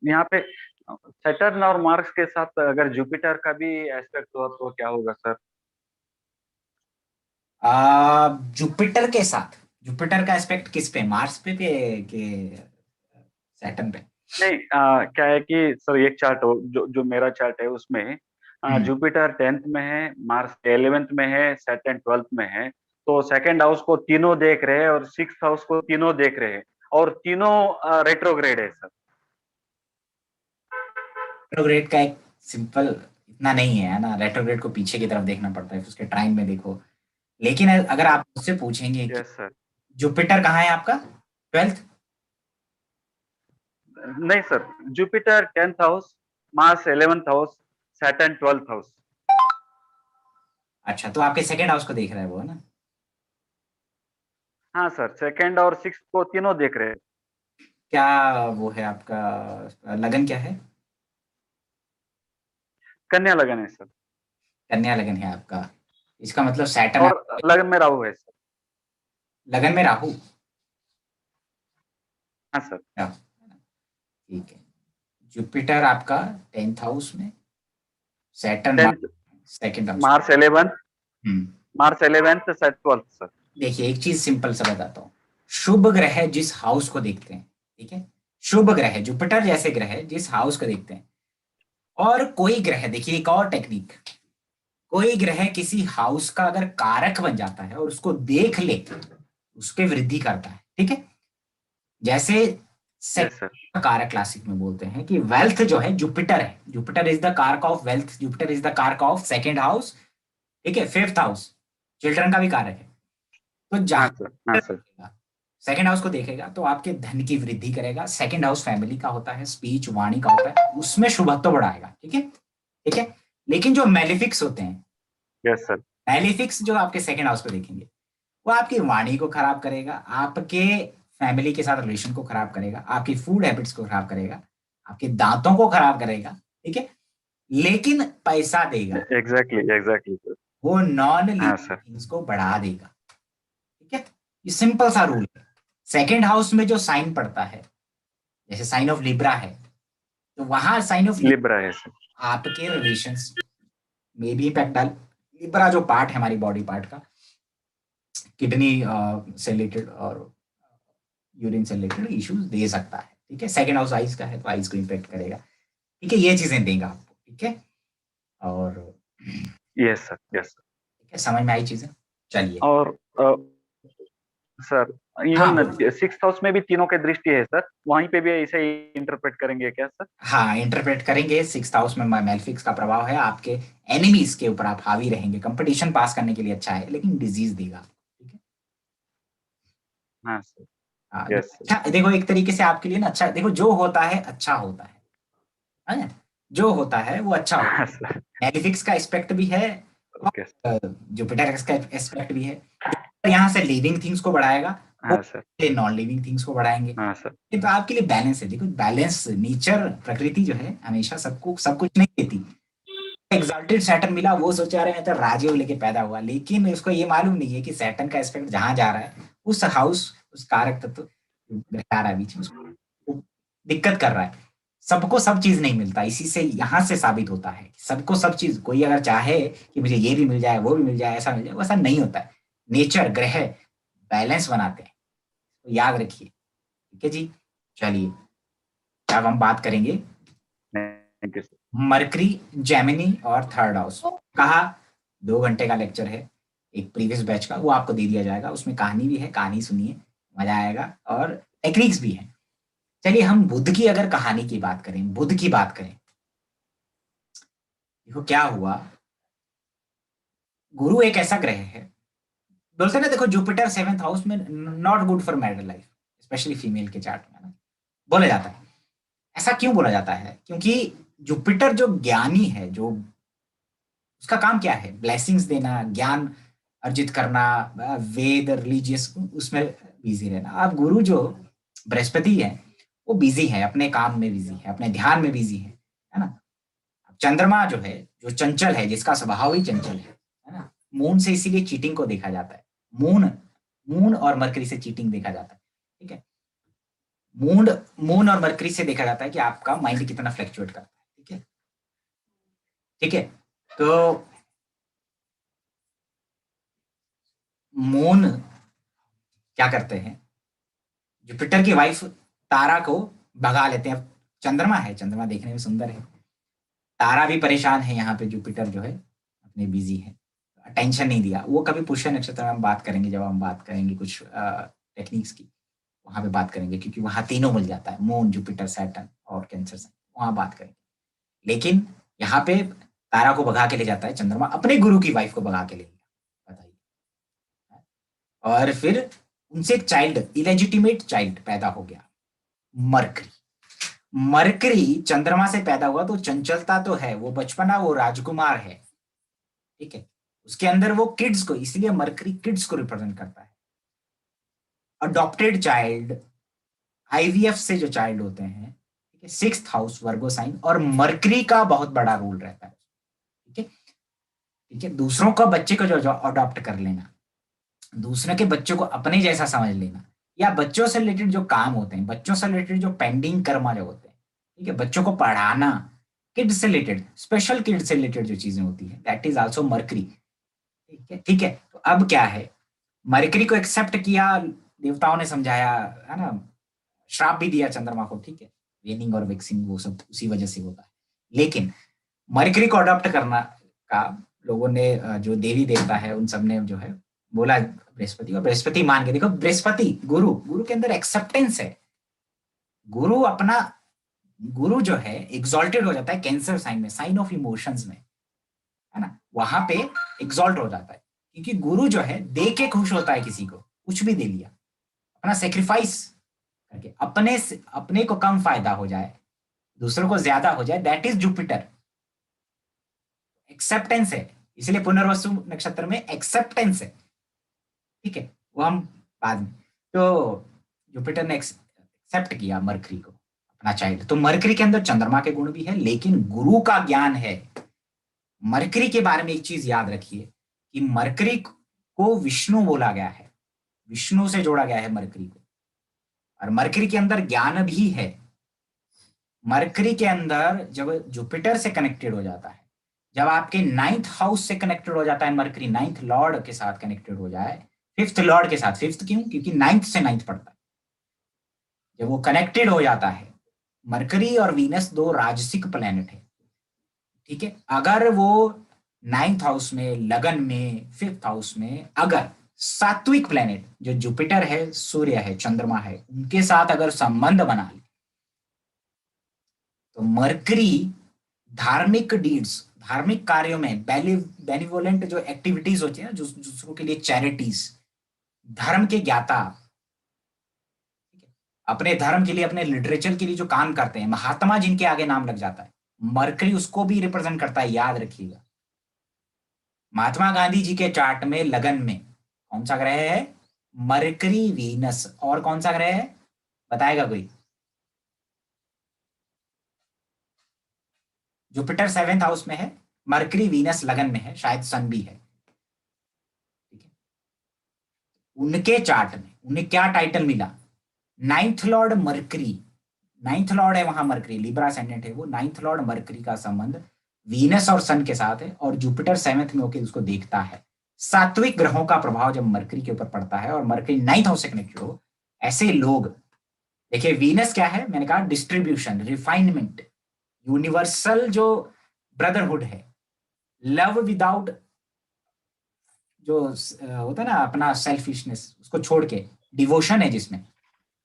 यहाँ पे सैटर्न और मार्स के साथ अगर जुपिटर का भी एस्पेक्ट हुआ तो क्या होगा सर? जुपिटर के साथ, जुपिटर का एस्पेक्ट किस पे, मार्स पे के सैटर्न पे? नहीं, क्या है कि सर एक चार्ट जो जो मेरा चार्ट है उसमें हम्म। जुपिटर 10th में है, मार्स 11th में है, सैटर्न 12th में है। तो सेकंड हाउस को तीनों देख रहे हैं और सिक्स हाउस को तीनों देख रहे हैं, और तीनों रेट्रोग्रेड है सर। रेट्रोग्रेड का एक सिंपल इतना नहीं है ना, रेट्रोग्रेड को पीछे की तरफ देखना पड़ता है, फिर उसके टाइम में देखो। लेकिन अगर आप मुझसे पूछेंगे कि यस सर। जुपिटर कहाँ है आपका, 12th? नहीं sir, Jupiter 10th house, Mars 11th house, Saturn 12th house. अच्छा, तो आपके सेकंड हाउस को देख रहा है वो, है ना? हाँ सर, सेकंड और सिक्स को तीनों देख रहे हैं। क्या वो है आपका, लगन क्या है? कन्या लगन है सर। कन्या लगन है आपका। इसका मतलब सैटर्न। और लगन में राहु है सर। लगन में राहु। हाँ सर। हाँ, ठीक है। जुपिटर आपका 10th हाउस में, Saturn 10th, second house. Mars 11th, हम्म। मार्च 11th, सैट 12th सर। देखिए, एक चीज सिंपल सा बताता हूँ। शुभ ग्रह जिस हाउस को देखते हैं, ठीक है, शुभ ग्रह जुपिटर जैसे ग्रह जिस हाउस को देखते हैं, और कोई ग्रह, देखिए एक और टेक्निक, कोई ग्रह किसी हाउस का अगर कारक बन जाता है और उसको देख ले, उसके वृद्धि करता है, ठीक है। जैसे यस सर। सेकंड कारक क्लासिक में बोलते हैं कि वेल्थ जो है जुपिटर है, जुपिटर इज द कारक of wealth, Jupiter is the कारक ऑफ सेकंड हाउस, ठीक है, फिफ्थ हाउस चिल्ड्रन का भी कारक है। तो हाँ जहां सर। हाँ सर। सेकंड हाउस को देखेगा तो आपके धन की वृद्धि करेगा। सेकंड हाउस फैमिली का होता है, स्पीच वाणी का होता है, उसमें शुभत्व बढ़ाएगा, ठीक है, ठीक है। लेकिन जो मेलिफिक्स होते हैं, यस सर। मेलिफिक्स जो आपके सेकंड हाउस को देखेंगे, वो आपकी वाणी को खराब करेगा, आपके फैमिली के साथ रिलेशन को खराब करेगा, आपकी फूड हैबिट्स को खराब करेगा, आपके दांतों को खराब करेगा, ठीक है। लेकिन पैसा देगा, एग्जैक्टली एग्जैक्टली सर। वो नॉन लिविंग हाँ सर। थिंग्स को बढ़ा देगा, ठीक है। ये सिंपल सा रूल है। सेकंड हाउस में जो साइन पड़ता है, जैसे साइन ऑफ लिब्रा है, तो वहां साइन ऑफ लिब्रा है सर। आपके रिलेशंस में भी इम्पैक्ट डाल। लिब्रा जो पार्ट है हमारी बॉडी पार्ट का, किडनी से रिलेटेड और यूरिन से रिलेटेड इश्यूज दे सकता है, ठीक है। सेकंड हाउस आइज का है तो आइज को इम्पैक्ट करेगा, ठीक है, ये चीजें देगा आपको, ठीक है। और यस सर। Yes sir. ठीक है, समझ में आई चीजें? चलिए। और सर, हाँ इवन बोलिए। सिक्स हाउस में भी तीनों की दृष्टि है सर, वहीं पे भी ऐसे ही इंटरप्रेट करेंगे क्या सर? हाँ, इंटरप्रेट करेंगे, सिक्स्थ हाउस में मेलफिक्स का प्रभाव है, आपके एनिमीज के ऊपर आप हावी रहेंगे, कंपटीशन पास करने के लिए अच्छा है, लेकिन डिजीज देगा, ठीक है। हाँ सर। हाँ, यस सर। अच्छा देखो, एक तरीके से आपके लिए ना, अच्छा देखो, जो होता है अच्छा होता है ना? जो होता है वो अच्छा होता हाँ सर। है। एलिफिक्स का एस्पेक्ट भी है, ओके सर। और जुपिटर का एस्पेक्ट भी है। जुपिटर यहाँ से लिविंग थिंग्स को बढ़ाएगा, वो हाँ सर। नॉन लिविंग थिंग्स को बढ़ाएंगे। हाँ सर। ये तो आपके लिए बैलेंस है, देखो बैलेंस, नेचर प्रकृति जो है हमेशा सबको सब कुछ नहीं देती। एग्जॉल्टेड सैटर्न मिला, वो सोचा रहे हैं तो राजे को लेके पैदा हुआ, लेकिन उसको ये मालूम नहीं है कि सैटर्न का एस्पेक्ट जहां जा रहा है, उस हाउस, उस कारक तत्व ग्रह आ रहा है बीच में, उसको दिक्कत कर रहा है। सबको सब चीज नहीं मिलता, इसी से यहां से साबित होता है कि सबको सब चीज, कोई अगर चाहे कि मुझे ये भी मिल जाए, वो भी मिल जाए, ऐसा मिल जाए, वैसा नहीं होता है। नेचर ग्रह बैलेंस बनाते हैं, तो याद रखिए, ठीक है जी। चलिए, अब हम बात करेंगे thank you sir. Mercury, Gemini और थर्ड हाउस। कहा 2 घंटे का लेक्चर है एक प्रीवियस बैच का, वो आपको दे दिया जाएगा, उसमें कहानी भी है, कहानी सुनिए, मजा आएगा, और टेक्निक्स भी है। चलिए, हम बुध की अगर कहानी की बात करें, बुध की बात करें, देखो क्या हुआ। गुरु एक ऐसा ग्रह है, बोलते हैं ना, देखो जुपिटर 7th हाउस में not good for married life, specially female के चार्ट में ना, बोला जाता है। ऐसा क्यों बोला जाता है? क्योंकि जुपिटर जो ज्ञानी है, जो उसका काम क्या है, ब्लेसिंग्स देना, ज्ञान अर्जित करना, वेद रिलीजियस उसमें बिजी रहना। अब गुरु जो बृहस्पति है, वो बिजी है, अपने काम में बिजी है, अपने ध्यान में बिजी है ना। चंद्रमा जो है, जो चंचल है, जिसका स्वभाव ही चंचल है ना। मून से इसीलिए चीटिंग को देखा जाता है, मून मून और मरकरी से चीटिंग देखा जाता है, ठीक है। मून मून और मरकरी से देखा जाता है कि आपका माइंड कितना फ्लक्चुएट करता है। ठीक है, ठीक है। तो मून क्या करते हैं, जुपिटर की वाइफ तारा को भगा लेते हैं। चंद्रमा है, चंद्रमा देखने में सुंदर है, तारा भी परेशान है, यहाँ पे जुपिटर जो है अपने बिजी है, टेंशन नहीं दिया। वो कभी पुष्य नक्षत्र में हम बात करेंगे, जब हम बात करेंगे कुछ टेक्निक्स की, वहां पे बात करेंगे, क्योंकि वहां तीनों मिल जाता है, मून, जुपिटर, सैटर्न और कैंसर साइन, वहां बात करेंगे। लेकिन यहाँ पे तारा को भगा के ले जाता है चंद्रमा, अपने गुरु की वाइफ को भगा के ले लिया, बताइए। और फिर उनसे एक चाइल्ड, इलेजिटिमेट चाइल्ड पैदा हो गया, मरकरी। मरकरी चंद्रमा से पैदा हुआ, तो चंचलता तो है, वो बचपना, वो राजकुमार है, ठीक है। उसके अंदर वो किड्स को, इसलिए मरकरी किड्स को रिप्रेजेंट करता है। अडॉप्टेड चाइल्ड, आईवीएफ से जो चाइल्ड होते हैं, ठीक है, 6th हाउस वर्गो साइन, और मरकरी का बहुत बड़ा रोल रहता है, ठीक है, ठीक है। दूसरों का बच्चे को जो अडॉप्ट कर लेना, दूसरे के बच्चों को अपने जैसा समझ लेना, या बच्चों से रिलेटेड जो काम होते हैं, बच्चों से रिलेटेड जो पेंडिंग कर्मा जो होते हैं, ठीक है, बच्चों को पढ़ाना, किड्स से रिलेटेड, स्पेशल किड्स से रिलेटेड जो चीजें होती है, दैट इज आल्सो मरकरी, ठीक है, ठीक है। तो अब क्या है, मरकरी को एक्सेप्ट किया, देवताओं ने समझाया, है ना, श्राप भी दिया चंद्रमा को, ठीक है, रेनिंग और वेक्सिंग वो सब उसी वजह से होता है। लेकिन मरकरी को अडॉप्ट करना का लोगों ने, जो देवी देवता है उन सब ने जो है बोला बृहस्पति, और बृहस्पति मान के देखो, बृहस्पति गुरु, गुरु के अंदर एक्सेप्टेंस है। गुरु अपना, गुरु जो है एग्जॉल्टेड हो जाता है कैंसर साइन में, साइन ऑफ इमोशंस में, है ना, वहां पे एग्जॉल्ट हो जाता है, क्योंकि गुरु जो है दे के खुश होता है, किसी को कुछ भी दे लिया, अपना सेक्रीफाइस करके, अपने को कम फायदा हो जाए, दूसरों को ज्यादा हो जाए, दैट इज जुपिटर। एक्सेप्टेंस है, इसलिए पुनर्वसु नक्षत्र में एक्सेप्टेंस है, ठीक है, वो हम बाद में। तो जुपिटर ने एक्सेप्ट किया मरकरी को अपना चाइल्ड, तो मरकरी के अंदर चंद्रमा के गुण भी है, लेकिन गुरु का ज्ञान है। मरकरी के बारे में एक चीज याद रखिए कि मरकरी को विष्णु बोला गया है, विष्णु से जोड़ा गया है मरकरी को, और मरकरी के अंदर ज्ञान भी है। मरकरी के अंदर जब जुपिटर से कनेक्टेड हो जाता है, जब आपके 9th हाउस से कनेक्टेड हो जाता है मरकरी, 9th लॉर्ड के साथ कनेक्टेड हो जाए, 5th लॉर्ड के साथ, 5th क्यों, क्योंकि 9th से 9th पड़ता है, जब वो कनेक्टेड हो जाता है, मरकरी और वीनस दो राजसिक प्लैनेट है, ठीक है, अगर वो 9th हाउस में, लगन में, 5th हाउस में, अगर सात्विक प्लैनेट जो जुपिटर है, सूर्य है, चंद्रमा है, उनके साथ अगर संबंध बना ले, तो मरकरी धार्मिक डीड्स, धार्मिक कार्यों में, बेनिवोलेंट जो एक्टिविटीज होती है ना, जो दूसरों के लिए चैरिटीज, धर्म के ज्ञाता, अपने धर्म के लिए, अपने लिटरेचर के लिए जो काम करते हैं, महात्मा जिनके आगे नाम लग जाता है, मरकरी उसको भी रिप्रेजेंट करता है, याद रखिएगा। महात्मा गांधी जी के चार्ट में लगन में कौन सा ग्रह है, मरकरी, वीनस, और कौन सा ग्रह है, बताएगा कोई? जुपिटर 7th हाउस में है, मरकरी, वीनस लगन में है, शायद सन भी है, ठीक है। उनके चार्ट में उन्हें क्या टाइटल मिला, 9th Lord mercury, 9th Lord है वहां मरकरी, लिब्रा असेंडेंट है वो, 9th लॉर्ड मरकरी का संबंध वीनस और सन के साथ है, और जुपिटर 7th में होकर उसको देखता है। सात्विक ग्रहों का प्रभाव जब मरकरी के ऊपर पड़ता है और मरकरी 9th हाउस से कनेक्टेड हो, ऐसे लोग, देखिए वीनस क्या है, मैंने कहा डिस्ट्रीब्यूशन, रिफाइनमेंट, यूनिवर्सल जो ब्रदरहुड है, लव विदाउट जो होता है ना अपना सेल्फिशनेस, उसको छोड़ के डिवोशन है जिसमें,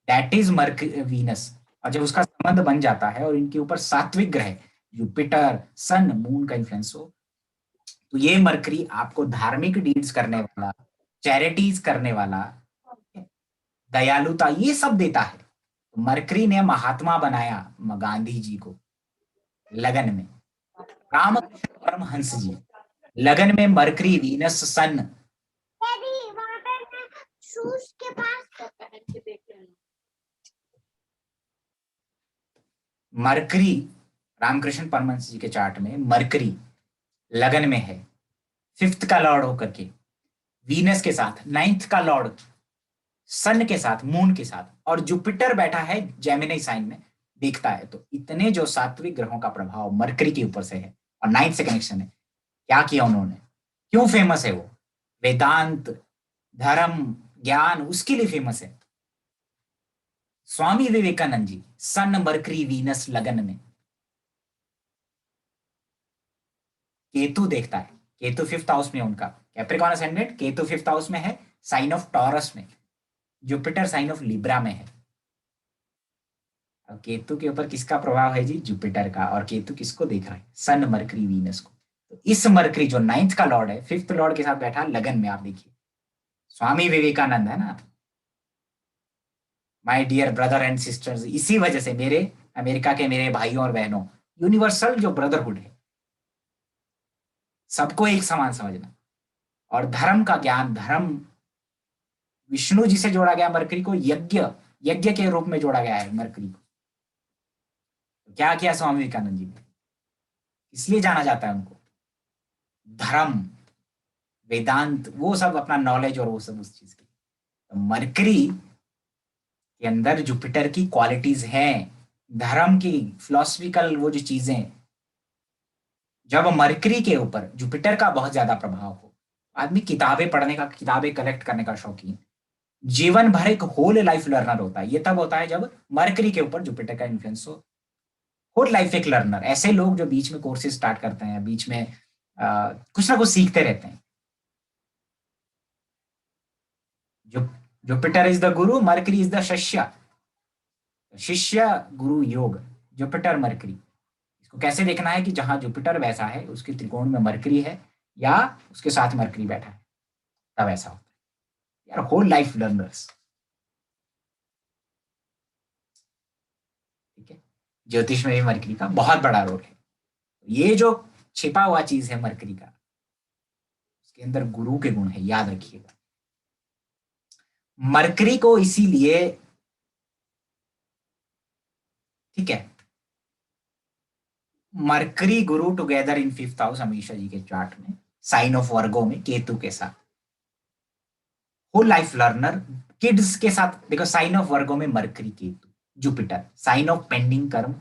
दैट इज मरकरी, वीनस। और जब उसका संबंध बन जाता है और इनके ऊपर सात्विक ग्रह जुपिटर, सन, मून का इन्फ्लुएंस हो, तो ये मरकरी आपको धार्मिक डीड्स करने वाला, चैरिटीज करने वाला, दयालुता, ये सब देता है। तो मरकरी ने महात्मा बनाया गांधी जी को लगन में, रामकृष्ण परमहंस जी लगन में, मरकरी, वीनस, सन, मरकरी, रामकृष्ण परमहंस जी के चार्ट में मरकरी लगन में है, 5th का लॉर्ड होकर के, वीनस के साथ 9th का लॉर्ड सन के साथ, मून के साथ, और जुपिटर बैठा है जेमिनी साइन में, देखता है। तो इतने जो सात्विक ग्रहों का प्रभाव मरकरी के ऊपर से है और नाइन्थ से कनेक्शन है। क्या किया उन्होंने, क्यों फेमस है वो? वेदांत, धर्म, ज्ञान, उसके लिए फेमस है। स्वामी विवेकानंद जी सन मरकरी वीनस लगन में केतु देखता है। केतु फिफ्थ हाउस में उनका, Capricorn ascendant, Ketu fifth house में है, साइन ऑफ टॉरस में। जुपिटर साइन ऑफ लिब्रा में है। अब केतु के ऊपर किसका प्रभाव है जी? जुपिटर का। और केतु किसको देख रहा है? सन मरकरी वीनस को। तो इस मरकरी जो नाइन्थ का लॉर्ड है, फिफ्थ लॉर्ड के साथ बैठा लगन में। आप देखिए, स्वामी विवेकानंद है ना, my dear brother and sisters. इसी वजह से मेरे अमेरिका के मेरे भाइयों और बहनों, यूनिवर्सल जो ब्रदरहुड है, सबको एक समान समझना। और धर्म का ज्ञान, धर्म, विष्णु जी से जोड़ा गया मरकरी को, यज्ञ, यज्ञ के रूप में जोड़ा गया है मरकरी को। तो क्या किया स्वामी विवेकानंद जी ने? इसलिए जाना जाता है उनको, धर्म, वेदांत, वो सब अपना नॉलेज और वो सब उस चीज की। तो मरकरी के अंदर जुपिटर की क्वालिटीज हैं, धर्म की, फिलोसफिकल वो जो चीजें। जब मरकरी के ऊपर जुपिटर का बहुत ज्यादा प्रभाव हो, आदमी किताबें पढ़ने का, किताबें कलेक्ट करने का शौकीन, जीवन भर एक होल लाइफ लर्नर होता है। ये तब होता है जब मरकरी के ऊपर जुपिटर का इन्फ्लुएंस हो। होल लाइफ एक लर्नर, ऐसे लोग जो बीच में कोर्सेज स्टार्ट करते हैं, बीच में कुछ ना कुछ सीखते रहते हैं। जो Jupiter is the Guru, mercury is the शिष्य। शिष्य गुरु योग, जुपिटर मरकरी। इसको कैसे देखना है कि जहां जुपिटर वैसा है, उसके त्रिकोण में मरकरी है या उसके साथ मरकरी बैठा है, तब ऐसा होता है यार। होल लाइफ लर्नर्स, ठीक है। ज्योतिष में भी मरकरी का बहुत बड़ा रोल है। ये जो छिपा हुआ चीज है मरकरी का, उसके अंदर गुरु के गुण है, याद रखिएगा। मरकरी को इसीलिए, ठीक है, mercury Guru together in fifth house हमेशा जी के चार्ट में, साइन ऑफ वर्गो में केतु के साथ, होल लाइफ लर्नर। किड्स के साथ देखो, साइन ऑफ वर्गो में Mercury Ketu, Jupiter, sign of pending karma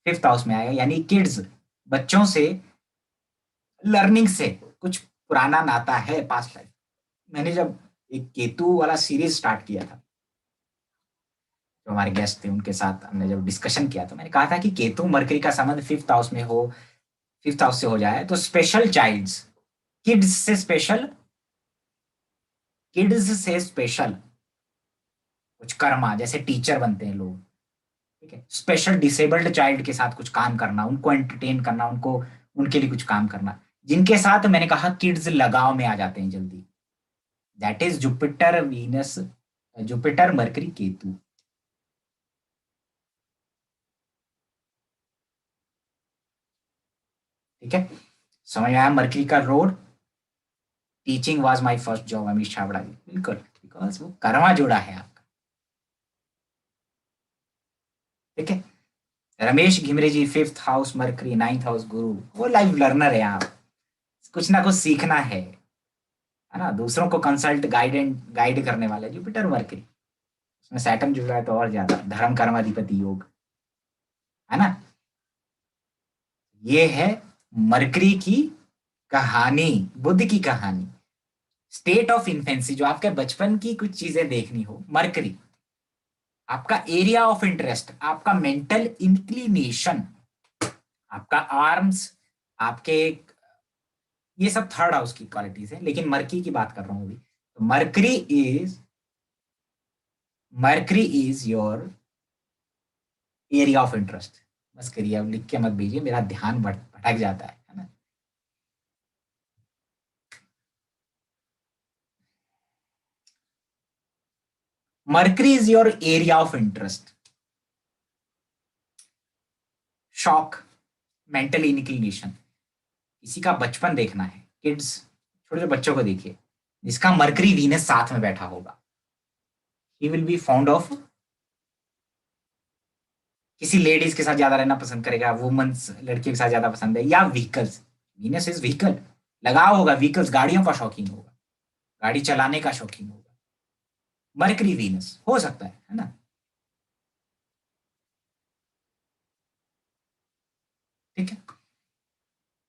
fifth house में आएगा, यानी किड्स, बच्चों से, लर्निंग से कुछ पुराना नाता है, पास्ट लाइफ। मैंने जब एक केतु वाला सीरीज स्टार्ट किया था, जो हमारे गेस्ट थे उनके साथ हमने जब डिस्कशन किया, तो मैंने कहा था कि केतु मरकरी का संबंध फिफ्थ हाउस में हो, फिफ्थ हाउस से हो जाए तो स्पेशल चाइल्ड्स, किड्स से स्पेशल, किड्स से स्पेशल कुछ कर्मा, जैसे टीचर बनते हैं लोग, ठीक है, स्पेशल डिसेबल्ड चाइल्ड के साथ कुछ काम करना, उनको एंटरटेन करना, उनको, उनके लिए कुछ काम करना, जिनके साथ मैंने कहा किड्स लगाव में आ जाते हैं जल्दी, that is Jupiter Venus, Jupiter Mercury Ketu. ठीक है, समझ में आया मरकरी का role? Teaching was my first job, Amit Chhabra ji, बिल्कुल, बिकॉज वो कर्मा जोड़ा है आपका। ठीक है, Ramesh Ghimire ji fifth house Mercury, ninth house Guru, वो लाइफ लर्नर है आप, कुछ ना कुछ सीखना है ना, दूसरों को कंसल्ट, गाइड करने वाले जुपिटर मरकरी। उसमें सैटर्न जुड़ रहा है तो और ज्यादा, धर्म कर्माधिपति योग, है ना। ये है मरकरी की कहानी, बुद्ध की कहानी, स्टेट ऑफ इन्फेंसी, जो आपके बचपन की कुछ चीजें देखनी हो, मरकरी, आपका एरिया ऑफ इंटरेस्ट, आपका मेंटल इंक्लिनेशन, आपका आर्म्स, आपके, ये सब थर्ड हाउस की क्वालिटीज है, लेकिन मरकरी की बात कर रहा हूं अभी। तो mercury is your area of interest. बस करिए, अब लिख के मत भेजिए, मेरा ध्यान भटक जाता है ना। Mercury is your area of interest. शौक, मेंटल इंक्लिनेशन, किसी का बचपन देखना है, किड्स, छोटे छोटे बच्चों को देखिए, जिसका मरकरी वीनस साथ में बैठा होगा, he will be found of, किसी लेडीज के साथ ज्यादा रहना पसंद करेगा, वुमेन्स, लड़कियों के साथ ज्यादा पसंद है, या व्हीकल्स, वीनस इज व्हीकल, लगाव होगा, व्हीकल्स, गाड़ियों का शौकीन होगा, गाड़ी चलाने का शौकीन होगा। मरकरी वीनस हो सकता है ना। ठीक है,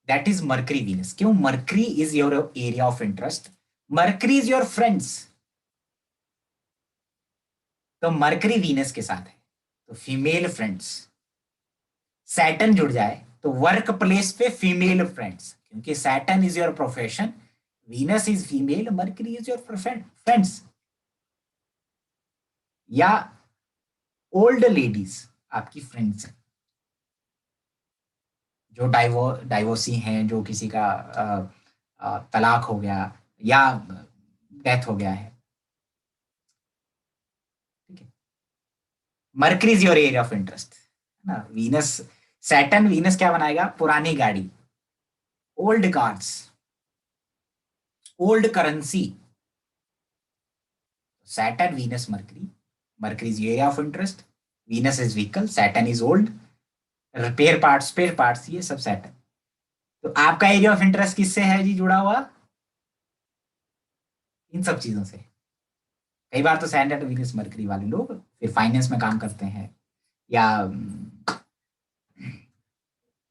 दैट इज मरकरी वीनस। क्यों? Mercury is your area of interest, mercury is your friends. तो मरकरी वीनस के साथ है तो फीमेल फ्रेंड्स। सैटर्न जुड़ जाए तो वर्क प्लेस पे फीमेल फ्रेंड्स, क्योंकि Saturn is your profession, Venus is female, mercury is your friends. या ओल्ड लेडीज आपकी फ्रेंड्स हैं, जो डाइवोर्सी हैं, जो किसी का तलाक हो गया या डेथ हो गया है। ठीक है, Mercury is your area of interest है ना। वीनस, सैटर्न वीनस क्या बनाएगा? पुरानी गाड़ी, old cars, old currency. Saturn Venus Mercury, Mercury is area of interest, Venus is vehicle, Saturn is old, repair parts, spare parts, ये सब Saturn. तो आपका एरिया ऑफ इंटरेस्ट किससे है जी जुड़ा हुआ? इन सब चीजों से। कई बार तो सैटर्न वीनस मरकरी वाले लोग फिर फाइनेंस में काम करते हैं, या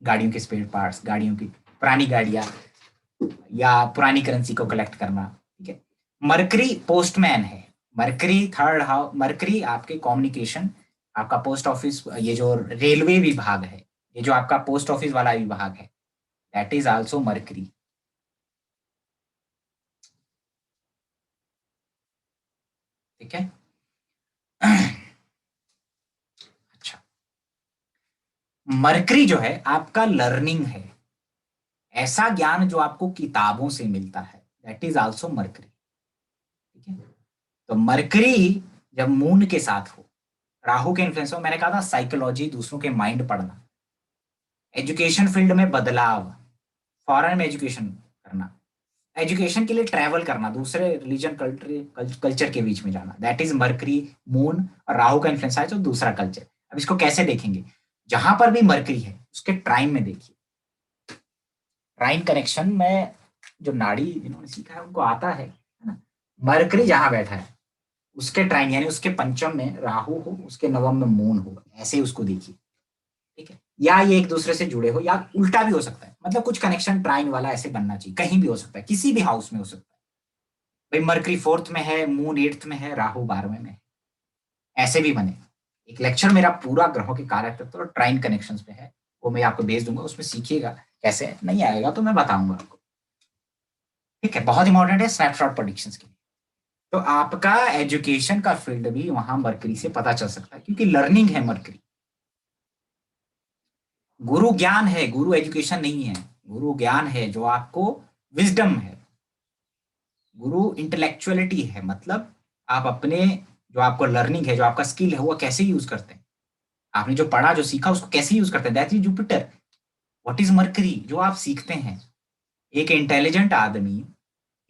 गाड़ियों के स्पेयर पार्ट्स, गाड़ियों की पुरानी गाड़ियां, या पुरानी करेंसी को कलेक्ट करना। ठीक है, मरकरी पोस्टमैन है, मरकरी थर्ड हाउस, मरकरी आपके कम्युनिकेशन, आपका पोस्ट ऑफिस, ये जो रेलवे विभाग है, ये जो आपका पोस्ट ऑफिस वाला विभाग है, दैट इज आल्सो मरकरी। ठीक है। अच्छा, मरकरी जो है आपका लर्निंग है, ऐसा ज्ञान जो आपको किताबों से मिलता है, दैट इज आल्सो मरकरी। ठीक है, तो मरकरी जब मून के साथ हो, राहु के इन्फ्लुएंस हो, मैंने कहा था साइकोलॉजी, दूसरों के माइंड पढ़ना, एजुकेशन फील्ड में बदलाव, फॉरेन में एजुकेशन करना, एजुकेशन के लिए ट्रैवल करना, दूसरे रिलीजन कल्चर के बीच में जाना, दैट इज मरकरी मून। और राहु का इन्फ्लुएंस है तो दूसरा कल्चर। अब इसको कैसे देखेंगे? जहां पर भी मरकरी है उसके ट्राइन में देखिए। ट्राइन कनेक्शन में जो नाड़ी जिन्होंने सीखा है उनको आता है ना। मरकरी जहां बैठा है उसके ट्राइन, यानी उसके पंचम में राहु हो, उसके नवम में मून हो, ऐसे उसको देखिए। ठीक है, या ये एक दूसरे से जुड़े हो, या उल्टा भी हो सकता है, मतलब कुछ कनेक्शन ट्राइन वाला ऐसे बनना चाहिए, कहीं भी हो सकता है, किसी भी हाउस में हो सकता है। भाई मरकरी फोर्थ में है, मून एट्थ में है, राहु 12वें में है, ऐसे भी बने। एक लेक्चर मेरा पूरा ग्रहों के कारक तत्व और ट्राइन कनेक्शंस पे है, वो मैं आपको भेज दूंगा, उसमें सीखिएगा। कैसे नहीं आएगा तो मैं बताऊंगा आपको। ठीक है, बहुत इंपॉर्टेंट है स्नैपशॉट प्रेडिक्शंस के लिए। तो आपका एजुकेशन का फील्ड भी वहां मरकरी से पता चल सकता है, क्योंकि लर्निंग है मरकरी। गुरु ज्ञान है, गुरु एजुकेशन नहीं है। गुरु ज्ञान है जो आपको विजडम है, गुरु इंटेलेक्चुअलिटी है, मतलब आप अपने जो आपको लर्निंग है, जो आपका स्किल है, वो कैसे यूज करते हैं, आपने जो पढ़ा जो सीखा उसको कैसे यूज करते हैं, that is Jupiter. What is mercury? जो आप सीखते हैं। एक इंटेलिजेंट आदमी,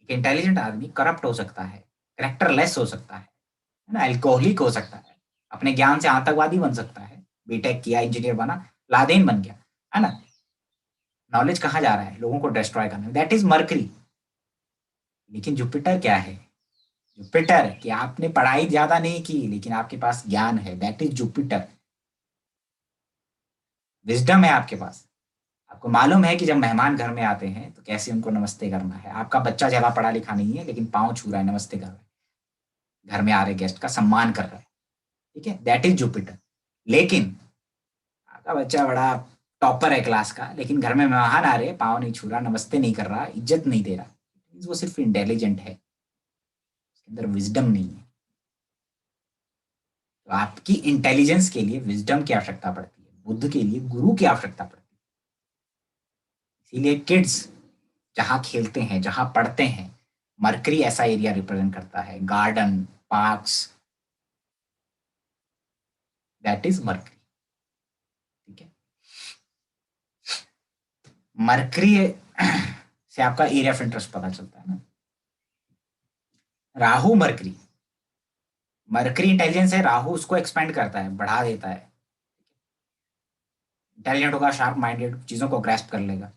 एक इंटेलिजेंट आदमी करप्ट हो सकता है, करेक्टरलेस हो सकता है ना, एल्कोहलिक हो सकता है, अपने ज्ञान से आतंकवादी बन सकता है, बीटेक किया, इंजीनियर बना, लादेन बन गया, है ना। नॉलेज कहाँ जा रहा है? लोगों को डिस्ट्रॉय करने, दैट इज मरकरी। लेकिन जुपिटर क्या है? जुपिटर कि आपने पढ़ाई ज्यादा नहीं की लेकिन आपके पास ज्ञान है, दैट इज जुपिटर। विजडम है आपके पास। आपको मालूम है कि जब मेहमान घर में आते हैं तो कैसे उनको नमस्ते करना है। आपका बच्चा ज्यादा पढ़ा लिखा नहीं है लेकिन पाँव छू रहा है, नमस्ते कर रहा है, घर में आ रहे गेस्ट का सम्मान कर रहा है। ठीक है, दैट इज जुपिटर। लेकिन आपका बच्चा बड़ा टॉपर है क्लास का, लेकिन घर में मेहमान आ रहे, पाँव नहीं छू रहा, नमस्ते नहीं कर रहा, इज्जत नहीं दे रहा, वो सिर्फ इंटेलिजेंट है, उसके अंदर विजडम नहीं है। तो आपकी इंटेलिजेंस के लिए विजडम की आवश्यकता पड़ती है, बुद्ध के लिए गुरु की आवश्यकता पड़ती है। इसीलिए किड्स जहां खेलते हैं, जहां पढ़ते हैं, मरकरी ऐसा एरिया रिप्रेजेंट करता है, garden, parks, that is mercury. ठीक है, मरकरी से आपका एरिया ऑफ इंटरेस्ट पता चलता है ना। राहु मरकरी, मरकरी इंटेलिजेंस है, राहु उसको एक्सपेंड करता है, बढ़ा देता है। इंटेलिजेंट होगा, शार्प माइंडेड, चीजों को ग्रैस्प कर लेगा।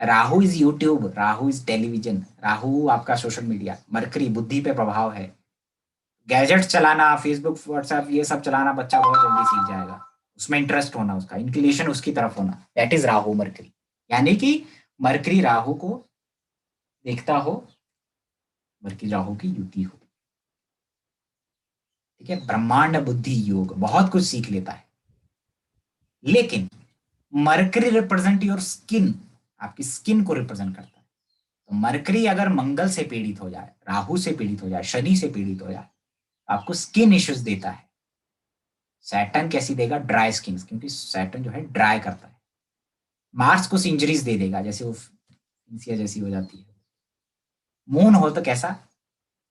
Rahu is YouTube, Rahu is television, Rahu आपका सोशल मीडिया, मरकरी बुद्धि पे प्रभाव है, गैजेट चलाना, फेसबुक, व्हाट्सएप, ये सब चलाना बच्चा बहुत जल्दी सीख जाएगा। उसमें इंटरेस्ट होना, उसका इंक्लिनेशन उसकी तरफ होना, दैट इज राहु मरकरी। यानी कि मरकरी राहु को देखता हो, मरकरी राहु की युति हो, ठीक है। ब्रह्मांड बुद्धि योग, बहुत कुछ सीख लेता है। लेकिन मरकरी रिप्रेजेंट योर स्किन, आपकी स्किन को रिप्रेजेंट करता है। तो मरकरी अगर मंगल से पीड़ित हो जाए, राहु से पीड़ित हो जाए, शनि से पीड़ित हो जाए, आपको स्किन इश्यूज देता है। सैटर्न कैसी देगा? ड्राई स्किन, क्योंकि सैटर्न जो है ड्राई करता है। मार्स कुछ इंजरीज दे देगा, जैसे वो फिंसिया जैसी हो जाती है। मून हो तो कैसा?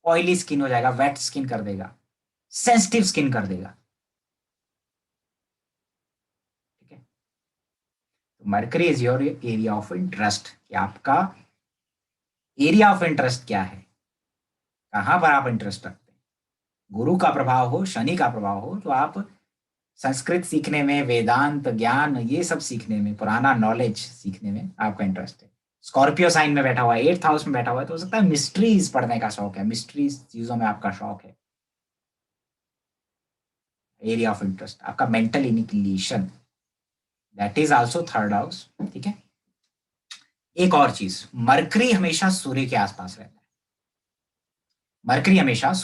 ऑयली स्किन हो जाएगा, वेट स्किन कर देगा, सेंसिटिव स्किन कर देगा, ठीक है। तो mercury is your area of interest, कि आपका एरिया ऑफ इंटरेस्ट क्या है, कहां पर आप इंटरेस्ट रखते हैं। गुरु का प्रभाव हो, शनि का प्रभाव हो, तो आप संस्कृत सीखने में, वेदांत ज्ञान, ये सब सीखने में, पुराना नॉलेज सीखने में आपका इंटरेस्ट है। स्कॉर्पियो साइन में बैठा हुआ है, 8th हाउस में बैठा हुआ है, तो हो सकता है मिस्ट्रीज पढ़ने का शौक है, मिस्ट्रीज चीजों में आपका शौक है। एरिया ऑफ इंटरेस्ट आपका mental inclination, that is also 3rd house, ठीक है। एक और चीज, मरकरी हमेशा सूर्य के आसपास रहता है। मरकरी हमेशा सूर्य